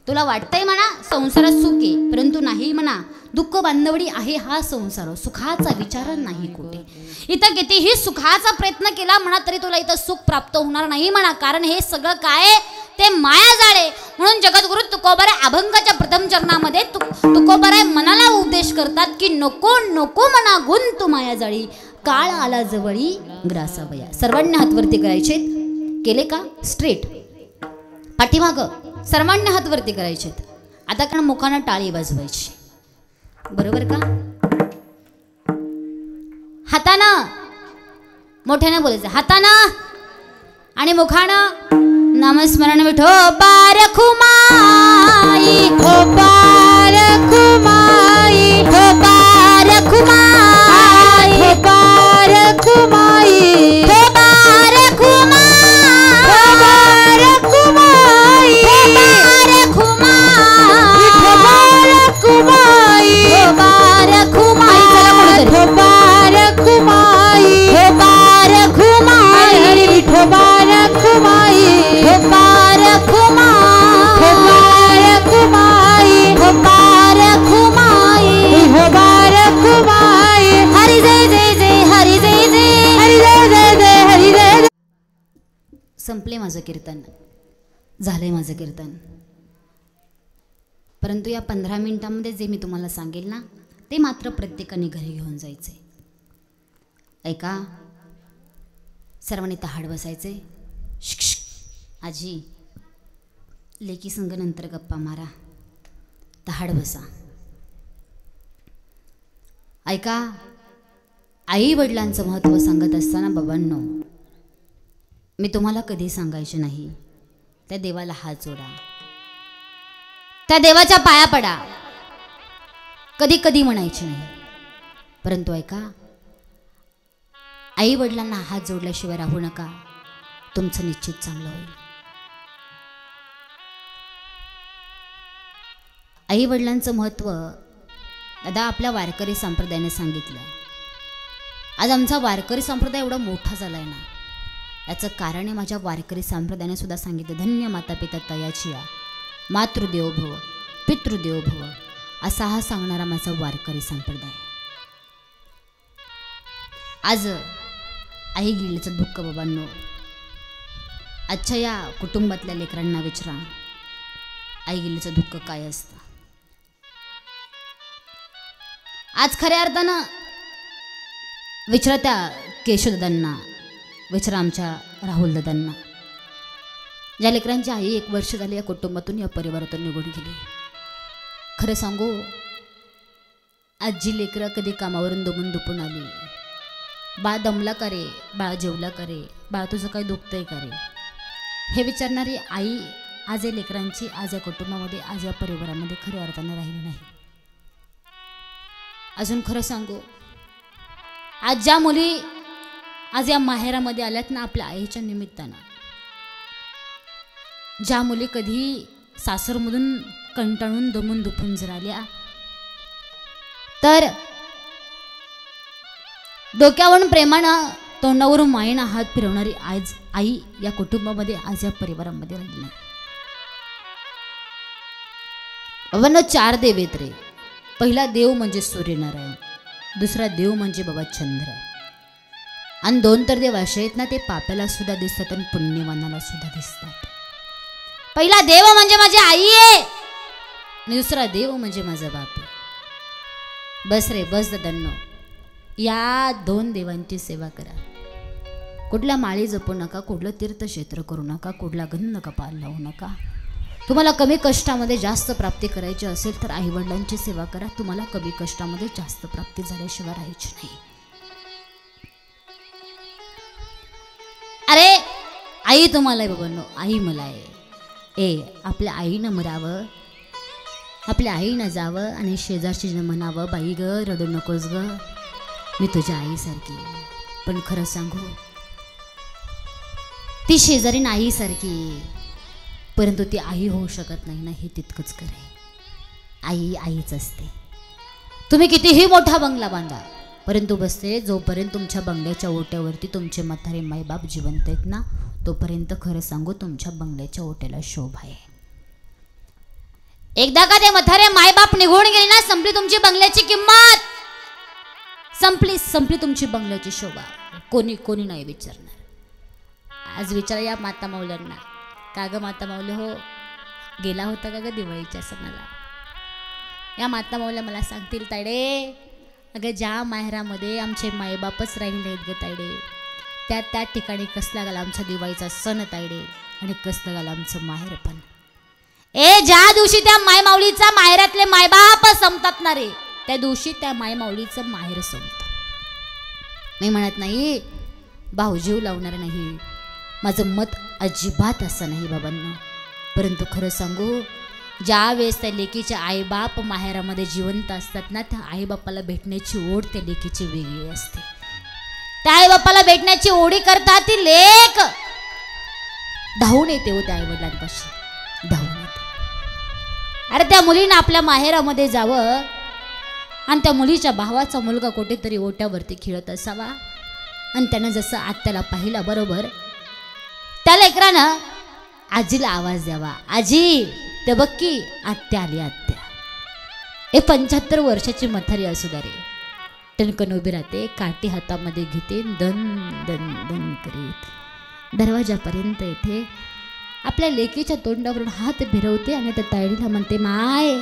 तुला वाटतंय म्हणा संसारात सुख आहे, परंतु नाही म्हणा, दुःख बांधवडी आहे हा संसार, सुखाचा विचार नाही कुठे। इथं कितीही सुखाचा प्रयत्न केला म्हणा तरी तुला इथं सुख प्राप्त होणार नाही म्हणा, कारण हे सगळं काय ते मायाजाळे। म्हणून जगद्गुरु तुकोबाराय अभंगाच्या प्रथम चरणामध्ये तुकोबाराय मनाला उपदेश करतात की नको नको म्हणा गुंत मायाजाळी, काळ आला जवळी ग्रासावया। सर्वांनी हात वरती करायचे, केले का स्ट्रेट, पाठीमाग सर्वांनी हात वरती करायचे। आता कारण मुखानं टाळी वाजवायची, बरोबर का? हातानं मोठ्यानं बोलायचं, हातानं आणि मुखानं नामस्मरण विठोबा रखुमाई, ठोपा रखुमाई, ठोबा रखुमाई, ठोपा रखुमाई, ठोबा रखुमाई, ठोपा रखुमाई, ठोबा रखुमाई, ठोपा रखुमाई, ठोबा रखुमाई, ठोपा रखुमाई, ठोबा रखुमाई, ठोपा रखुमाई, ठोबा माझं कीर्तन, झालंय माझं कीर्तन. परंतु या 15 मिनिटांमध्ये जे मी तुम्हाला सांगेल ना ते मात्र प्रत्येकाने घरी घेऊन जायचे. ऐका, सर्वांनी तहाड बसायचे. शिक्ष आजी, लेकी संग नंतर गप्पा मारा, तहाड बसा. ऐका, आई वडिलांचं महत्त्व सांगत असताना बाबांनो, मी तुम्हाला कधी सांगायचे नाही त्या देवाला हात जोडा, त्या देवाच्या पाया पडा, कधी कधी म्हणायचे नाही. परंतु ऐका, आई वडिलांना हात जोडल्याशिवाय राहू नका, तुमचं निश्चित चांगलं होईल. आई वडिलांचं महत्त्व दादा आपल्या वारकरी संप्रदायाने सांगितलं. आज आमचा वारकरी संप्रदाय एवढा मोठा झाला आहे ना, याचं कारण आहे माझ्या वारकरी संप्रदायाने सुद्धा सांगितलं, धन्य माता पिता तयाची या, मातृदेव भव पितृदेव भव, असा हा सांगणारा माझा वारकरी संप्रदाय. आज आई गेल्याचं दुःख बाबांनो, आजच्या या कुटुंबातल्या लेकरांना विचारा, आई गेल्याचं दुःख काय असतं. आज खऱ्या अर्थानं विचारा त्या केशवदादांना, विचारा आमच्या राहुल दादांना, ज्या लेकरांची आई 1 वर्ष झाली या कुटुंबातून या परिवारातून निघून गेली. खरं सांगू, आजी लेकरं कधी कामावरून दमून दुपून आली, बाळ दमला का रे, बाळ जेवला का रे, बाळ तुझं काही दुखतंय का रे, हे विचारणारी आई आज या लेकरांची, आज या कुटुंबामध्ये, आज या परिवारामध्ये खऱ्या अर्थानं राहिली नाही. अजून खरं सांगू, आज ज्या मुली आज या माहेरामध्ये आल्यात ना आपल्या आईच्या निमित्तानं, ज्या मुली कधी सासरमधून कंटाळून दमून दुपून जर आल्या, तर डोक्यावरून प्रेमानं तोंडावरून मायेनं हात फिरवणारी आज आई या कुटुंबामध्ये, आज या परिवारामध्ये राहिली नाही. बाबांनो, 4 देव आहेत रे. पहिला देव म्हणजे सूर्यनारायण, दुसरा देव म्हणजे बाबा चंद्र, आणि 2 तर देव असे आहेत ना ते पाप्याला सुद्धा दिसतात आणि पुण्यवानाला सुद्धा दिसतात. पहिला देव म्हणजे माझी आई आहे आणि दुसरा देव म्हणजे माझा बाप आहे. बस रे बस दादांनो, या 2 देवांची सेवा करा. कुठल्या माळी जपू नका, कुठलं तीर्थक्षेत्र करू नका, कुठला गंध कपाल लावू नका. तुम्हाला कमी कष्टामध्ये जास्त प्राप्ती करायची असेल तर आईवडिलांची सेवा करा. तुम्हाला कमी कष्टामध्ये जास्त प्राप्ती झाल्याशिवाय राहायची नाही. अरे आई तुम्हाला आहे बाबांनो, आई मला आहे. आपल्या आईनं मरावं, आपल्या आईनं जावं आणि शेजारशीनं म्हणावं, बाई ग रडू नकोस ग, मी तुझ्या आईसारखी. पण खरं सांगू, ती शेजारीन आईसारखी, परंतु ती आई होऊ शकत नाही ना, हे तितकंच खरं आहे. आई आईच असते. तुम्ही कितीही मोठा बंगला बांधा, परंतु बसते जोपर्यंत तुमच्या बंगल्याच्या ओट्यावरती तुमचे म्हातारे मायबाप जिवंत आहेत ना, तोपर्यंत खरं सांगू तुमच्या बंगल्याच्या ओट्याला शोभा आहे. एकदा का ते म्हातारे मायबाप निघून गेले ना, संपली तुमची बंगल्याची किंमत, संपली तुमची बंगल्याची शोभा. कोणी कोणी नाही विचारणार. आज विचारा या माता माऊल्यांना, का ग माता माऊली हो, गेला होता का ग दिवाळीच्या सणाला? या माता माऊल्या मला सांगतील, तायडे अगं ज्या माहेरामध्ये आमचे मायबापच राहिले नाहीत ग तायडे, त्या ठिकाणी कसला गेला आमचा दिवाळीचा सण तायडे, आणि कसलं गेला आमचं माहेर पण. ज्या दिवशी त्या मायमाऊलीचा माहेरातले मायबाप संपतात ना रे, त्या दिवशी त्या मायमाऊलीचं माहेर संपतं. मी म्हणत नाही भाऊजीव लावणार नाही, माझं मत अजिबात असं नाही बाबांना. परंतु खरं सांगू, ज्या वेळेस त्या लेकीच्या आईबाप माहेरामध्ये जिवंत असतात ना, त्या आईबापाला भेटण्याची ओढ त्या लेकीची वेगळी असते. त्या आईबापाला भेटण्याची ओढी करता ती लेक धावून येते हो त्या आईवडिलांपाशी, धावून येते. अरे त्या मुलीनं आपल्या माहेरामध्ये जावं आणि त्या मुलीच्या भावाचा मुलगा कुठेतरी ओट्यावरती खेळत असावा, आणि त्यानं जसं आत्याला पाहिला बरोबर, त्या लेकरानं आजीला आवाज द्यावा, आजी ते बघ की आत्या आली आत्या. 75 वर्षाची म्हातारी असू दे रे, टणकन उभी राहते, काठी हातामध्ये घेते, दन दन दन करीत दरवाजापर्यंत येते, आपल्या लेकीच्या तोंडावरून हात फिरवते आणि त्या तायडीला म्हणते, माय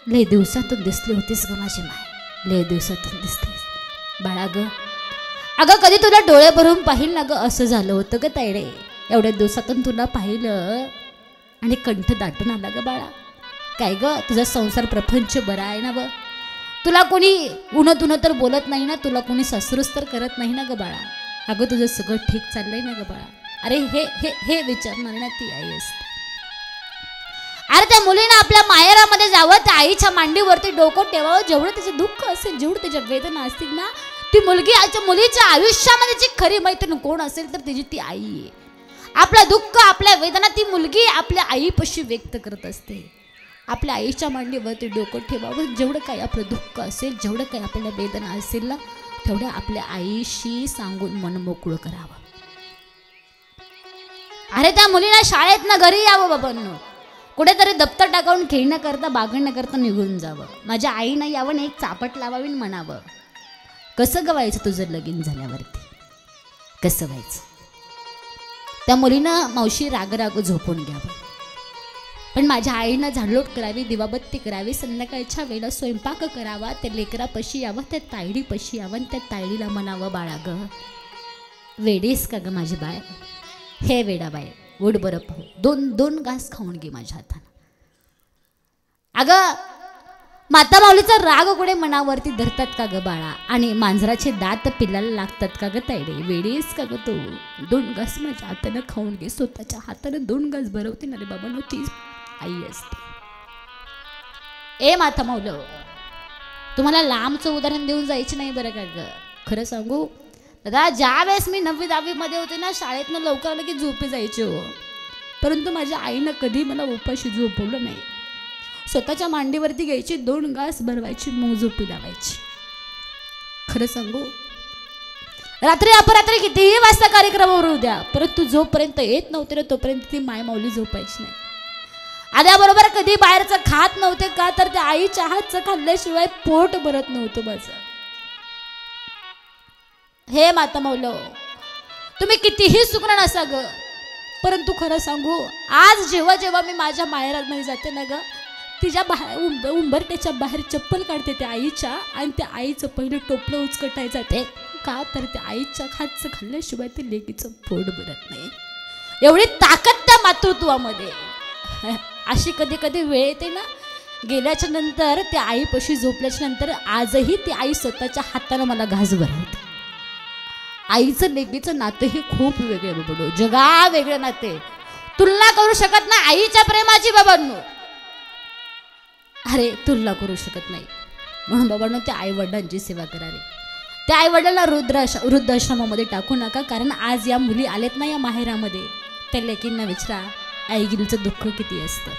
लय दिवसातून दिसली होतीस ग माझी माय, लय दिवसातून दिसलीस बाळा ग. अगं कधी तुला डोळे भरून पाहिलं ना ग, असं झालं होतं ग तायडे, एवढ्या दिवसातून तुला पाहिलं आणि कंठ दाटून आला ग बाळा. काय ग तुझा संसार प्रपंच बरा आहे ना व, तुला कोणी उन्हत उन्हत तर बोलत नाही ना, तुला कोणी सासरूस तर करत नाही ना ग बाळा. अगं तुझं सगळं ठीक चाललंय ना ग बाळा. अरे हे हे हे विचारणार ना ती आई असते. अरे त्या मुलीनं आपल्या माहेरामध्ये जावं, त्या आईच्या मांडीवरती डोकं ठेवावं, जेवढं त्याचे दुःख असेल, जेवढं त्याच्या वेदना असतील ना, ती मुलगी मुलीच्या आयुष्यामध्ये जी खरी मैत्रीण कोण असेल तर तिची ती आई आहे. आपलं दुःख आपल्या वेदना ती मुलगी आपल्या आईपाशी व्यक्त करत असते. आपल्या आईच्या मांडीवरती डोकं ठेवावं, जेवढं काही आपलं दुःख असेल, जेवढं काही आपल्याला वेदना असेल ना, तेवढ्या आपल्या आईशी सांगून मन मोकळं करावं. अरे त्या मुलीला शाळेतनं घरी यावं बाबांनो, कुठेतरी दप्तर टाकावून खेळणं करता बागडणं करता निघून जावं. माझ्या आईनं यावं आणि एक चापट लावावी म्हणावं. कसं गवायचं तुझं लगीन झाल्यावरती, कसं व्हायचं? त्या मुलीनं मावशी राग राग झोपून घ्यावं, पण माझ्या आईनं झाडलोट करावी, दिवाबत्ती करावी, संध्याकाळच्या वेळेला स्वयंपाक करावा, त्या लेकरापाशी यावं, त्या तायडीपाशी यावं आणि त्या तायडीला म्हणावं, बाळा ग वेडीस का ग माझी बाय, हे वेडा बाय उठ बरं पाहू, दोन दोन घास खाऊन घे माझ्या हातानं. अगं माता माऊलीचा राग कुठे मनावरती धरतात का ग बाळा, आणि मांजराचे दात पिल्लाला लागतात का ग तायडे, वेडीस का ग तू, दोन घास माझ्या हातानं खाऊन घे. स्वतःच्या हातानं दोन घास भरवते ना रे बाबा, नो ती आई असते. ए माता माऊल, तुम्हाला लांबचं उदाहरण देऊन जायचं नाही बरं का ग. खरं सांगू दादा, ज्या वेळेस मी 9वी 10वी मध्ये होते ना, शाळेतनं लवकर आलं की झोपे जायचे हो, परंतु माझ्या आईनं कधी मला उपाशी झोपवलं नाही. स्वतःच्या मांडीवरती घ्यायची, दोन घास भरवायची, मग झोपी लावायची. खरं सांगू, रात्री अपरात्री कितीही वाजता कार्यक्रमावर उद्या, परंतु जोपर्यंत येत नव्हते ना तोपर्यंत ती माय माऊली झोपायची नाही. आल्याबरोबर कधी बाहेरचं खात नव्हते का, तर त्या आईच्या हातचं खाल्ल्याशिवाय पोट भरत नव्हतं माझं. हे माता माऊल, तुम्ही कितीही सुग्रण असा ग, परंतु खरं सांगू, आज जेव्हा जेव्हा मी माझ्या माहेरामध्ये जाते ना ग, तिच्या बाहेर उंबरट्याच्या बाहेर चप्पल काढते त्या आईच्या, आणि त्या आईचं पहिलं टोपलं उचकटाय जाते का, तर त्या आईच्या हातचं खाल्ल्याशिवाय ते लेकीचं पोट भरत नाही. एवढी ताकद त्या मातृत्वामध्ये. अशी कधी कधी वेळ येते ना, गेल्याच्या नंतर त्या आईपाशी झोपल्याच्या नंतर आजही ती आई स्वतःच्या हातानं मला घास भरवते. आईचं लेकीचं नातं हे खूप वेगळे बाबा, जगा वेगळं नाते, तुलना करू शकत नाही आईच्या प्रेमाची बाबांनो. अरे तुलना करू शकत नाही. म्हणून बाबांनो, त्या आई वडिलांची सेवा करा रे. त्या आई वडिलांना वृद्धाश्रमामध्ये टाकू नका, कारण आज या मुली आलेत ना या माहेरामध्ये, त्या लेकींना विचारा आईगिरीचं दुःख किती असतं.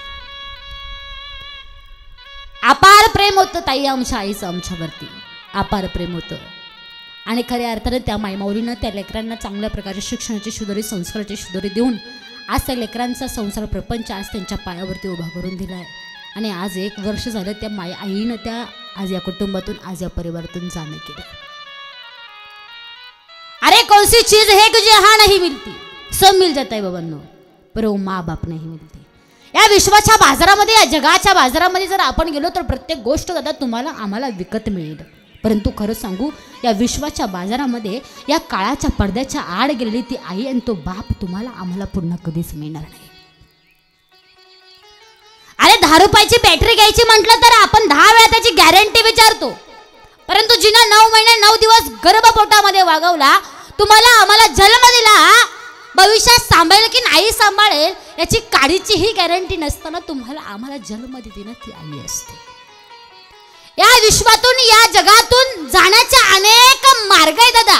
अपार प्रेम होतं ताई आमच्या आईचं आमच्यावरती, अपार प्रेम होतं. आणि खऱ्या अर्थानं त्या मायमाऊलीनं त्या लेकरांना चांगल्या प्रकारच्या शिक्षणाची शिदोरी, संस्काराची शिदोरी देऊन आज त्या लेकरांचा संसार प्रपंच आज त्यांच्या पायावरती उभा करून दिला आहे. आणि आज 1 वर्ष झालं त्या आईनं त्या आज या कुटुंबातून, आज या परिवारातून जाणं केलं. अरे कौन सी चीज है कि जहां नहीं मिलती, सब मिल जाता है बाबांनो, पर वो माँ बाप नहीं मिलती. या विश्वाच्या बाजारामध्ये, या जगाच्या बाजारामध्ये जर आपण गेलो तर प्रत्येक गोष्ट दादा तुम्हाला आम्हाला विकत मिळेल, परंतु खरं सांगू, या विश्वाच्या बाजारामध्ये या काळाच्या पडद्याच्या आड गेलेली ती आई आणि तो बाप तुम्हाला आम्हाला पुन्हा कधीच मिळणार नाही. अरे 10 रुपयाची बॅटरी घ्यायची म्हटलं तर आपण 10 वेळा त्याची गॅरंटी विचारतो, परंतु जिनं 9 महिने 9 दिवस गर्भपोटामध्ये वागवला, तुम्हाला आम्हाला जन्म दिला, भविष्यात सांभाळेल की नाही सांभाळेल याची काडीचीही गॅरंटी नसताना तुम्हाला आम्हाला जन्म देते ना ती आई असते. या विश्वातून, या जगातून जाण्याचे अनेक मार्ग आहेत दादा,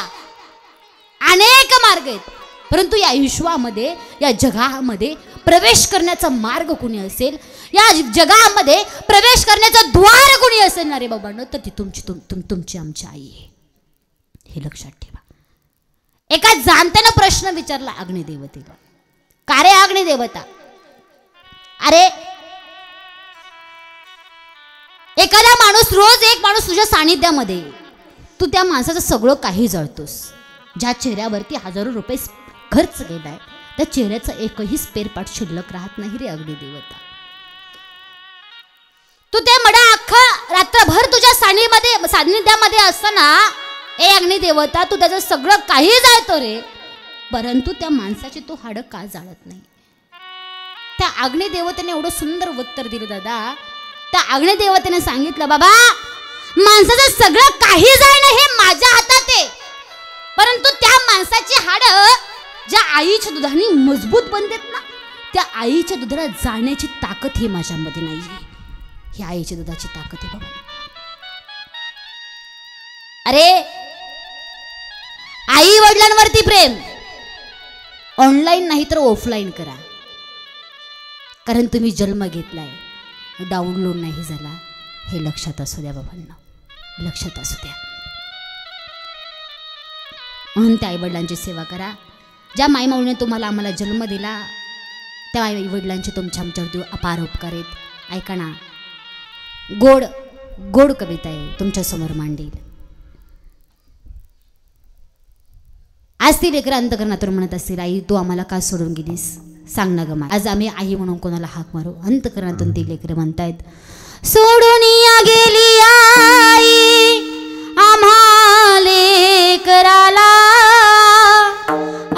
अनेक मार्ग आहेत, परंतु या विश्वामध्ये, या जगामध्ये प्रवेश करण्याचा मार्ग कोणी असेल, या जगामध्ये प्रवेश करण्याचं द्वार कोणी असेल ना रे बाबांनो, तर ती तुमची आमची आई आहे. हे लक्षात ठेवा. एका जाणत्यानं प्रश्न विचारला अग्निदेवतेला, का रे अग्निदेवता, अरे एखादा माणूस, रोज एक माणूस तुझ्या सानिध्यामध्ये, तू त्या माणसाचं सगळं काही जळतोस, ज्या चेहऱ्यावरती हजारो रुपये खर्च केलाय त्या चेहऱ्याचा एकही स्पेअर पार्ट शिल्लक राहत नाही रे अग्निदेवता. तू ते मडा अख्खा रात्रभर तुझ्या सान्निध्यामध्ये असताना ए अग्निदेवता तू त्याचं सगळं काही जाळतो रे, परंतु त्या माणसाची तू हाडं का जाळत नाही. त्या अग्निदेवतेने एवढं सुंदर उत्तर दिलं दादा. त्या अग्निदेवतेने सांगितलं बाबा माणसाचं सगळं काही जाणं हे माझ्या हातात आहे, परंतु त्या माणसाची हाडं ज्या आईच्या दुधाने मजबूत बनतात ना त्या आईच्या दुधाला जाण्याची ताकद ही माझ्यामध्ये नाही. ही आईच्या दुधाची ताकद आहे बाबा. अरे आई वडिलांवरती प्रेम ऑनलाईन नाही तर ऑफलाईन करा, कारण तुम्ही जन्म घेतलाय, डाउनलोड नाही झाला. हे लक्षात असू द्या बाबांना, लक्षात असू द्या. म्हणून त्या आईवडिलांची सेवा करा. ज्या माईमाऊने तुम्हाला आम्हाला जन्म दिला त्या आईवडिलांचे तुमच्या आमच्यावरती अपार उपकार आहेत. ऐका ना, गोड गोड कविता आहे तुमच्यासमोर मांडील. आज ती लेकरं अंतकरणातून म्हणत असतील आई तू आम्हाला का सोडून गेलीस, सांग ना ग माय. आज आम्ही आई म्हणून कोणाला हाक मारू. अंतकरणातून ती लेकरं म्हणतायत सोडून गेली आई आम्हा लेकराला,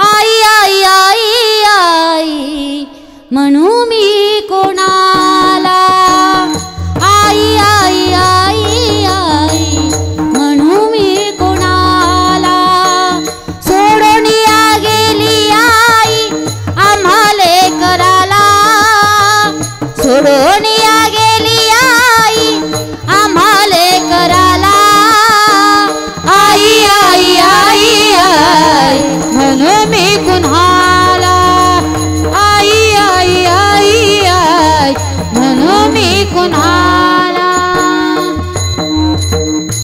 आई आई आई आई म्हणू मी कोणा